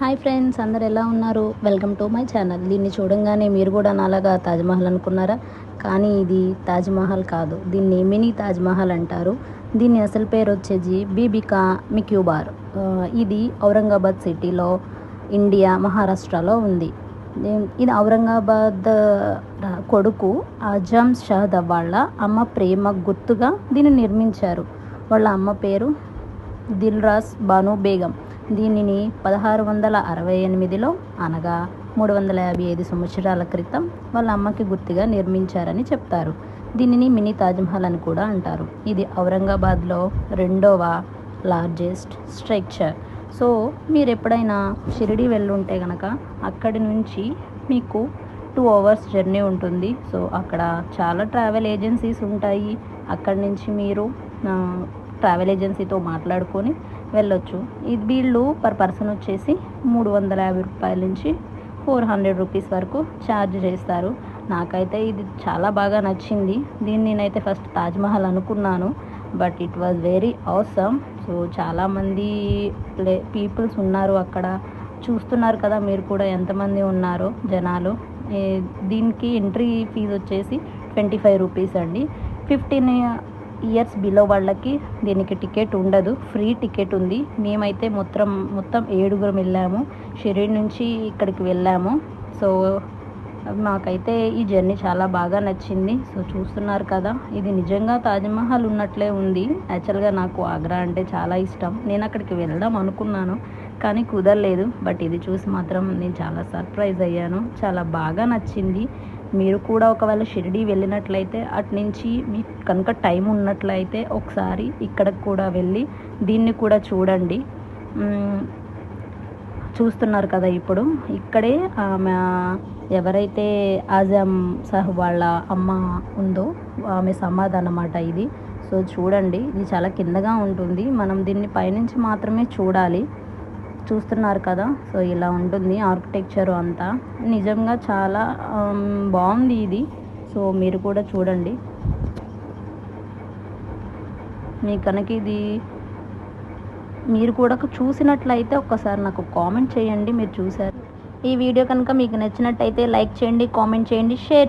Hi friends, అందరు ఎలా ఉన్నారు? Welcome to my channel. దీన్ని చూడంగానే మీరు కూడా నాలాగా తాజ్మహల్ అనుకున్నారా? కానీ ఇది తాజ్మహల్ కాదు, దీన్ని మినీ తాజ్మహల్ అంటారు. దీని అసలు పేరు వచ్చేసి బీబికా మిక్యూబార్. ఇది ఔరంగాబాద్ సిటీలో, ఇండియా, మహారాష్ట్రలో ఉంది. ఇది ఔరంగాబాద్ కొడుకు ఆజం షాద్ వాళ్ళ అమ్మ ప్రేమ గుర్తుగా దీన్ని నిర్మించారు. వాళ్ళ అమ్మ పేరు దిల్రాస్ బాను బేగం. దీనిని 1668లో అనగా 355 సంవత్సరాల క్రితం వాళ్ళ అమ్మకి గుర్తుగా నిర్మించారని చెప్తారు. దీనిని మినీ తాజ్మహల్ అని కూడా అంటారు. ఇది ఔరంగాబాద్లో రెండవ లార్జెస్ట్ స్ట్రక్చర్. సో మీరు ఎప్పుడైనా షిరిడి వెళ్ళుంటే కనుక అక్కడి నుంచి మీకు 2 hours జర్నీ ఉంటుంది. సో అక్కడ చాలా ట్రావెల్ ఏజెన్సీస్ ఉంటాయి. అక్కడి నుంచి మీరు ట్రావెల్ ఏజెన్సీతో మాట్లాడుకొని వెళ్ళొచ్చు. ఇది వీళ్ళు పర్ పర్సన్ వచ్చేసి 350 రూపాయల నుంచి 400 రూపీస్ వరకు ఛార్జ్ చేస్తారు. నాకైతే ఇది చాలా బాగా నచ్చింది. దీన్ని నేనైతే ఫస్ట్ తాజ్మహల్ అనుకున్నాను, but it was very awesome. So చాలామంది పీపుల్స్ ఉన్నారు అక్కడ, చూస్తున్నారు కదా మీరు కూడా ఎంతమంది ఉన్నారో జనాలు. దీనికి ఎంట్రీ ఫీజు వచ్చేసి 25 రూపీస్ అండి. 15 years బిలో వాళ్ళకి దీనికి టికెట్ ఉండదు, ఫ్రీ టికెట్ ఉంది. మేమైతే మొత్తం 7 వెళ్ళాము. షిరిడి నుంచి ఇక్కడికి వెళ్ళాము. సో మాకైతే ఈ జర్నీ చాలా బాగా నచ్చింది. సో చూస్తున్నారు కదా, ఇది నిజంగా తాజ్మహల్ ఉన్నట్లే ఉంది. యాక్చువల్గా నాకు ఆగ్రా అంటే చాలా ఇష్టం. నేను అక్కడికి వెళ్దాం అనుకున్నాను కానీ కుదరలేదు. బట్ ఇది చూసి మాత్రం నేను చాలా సర్ప్రైజ్ అయ్యాను, చాలా బాగా నచ్చింది. మీరు కూడా ఒకవేళ షిరిడి వెళ్ళినట్లయితే అటు నుంచి మీకు కనుక టైం ఉన్నట్లయితే ఒకసారి ఇక్కడికి కూడా వెళ్ళి దీన్ని కూడా చూడండి. చూస్తున్నారు కదా, ఇప్పుడు ఇక్కడే ఆమె ఎవరైతే ఆజం సాహ్ వాళ్ళ అమ్మ ఉందో ఆమె సమాధి అన్నమాట ఇది. సో చూడండి, ఇది చాలా కిందగా ఉంటుంది. మనం దీన్ని పైనుంచి మాత్రమే చూడాలి. చూస్తున్నారు కదా, సో ఇలా ఉంటుంది ఆర్కిటెక్చర్ అంతా. నిజంగా చాలా బాగుంది ఇది. సో మీరు కూడా చూడండి. మీ కనుక ఇది మీరు కూడా చూసినట్లయితే ఒక్కసారి నాకు కామెంట్ చేయండి మీరు చూసారు. ఈ వీడియో కనుక మీకు నచ్చినట్టయితే లైక్ చేయండి, కామెంట్ చేయండి, షేర్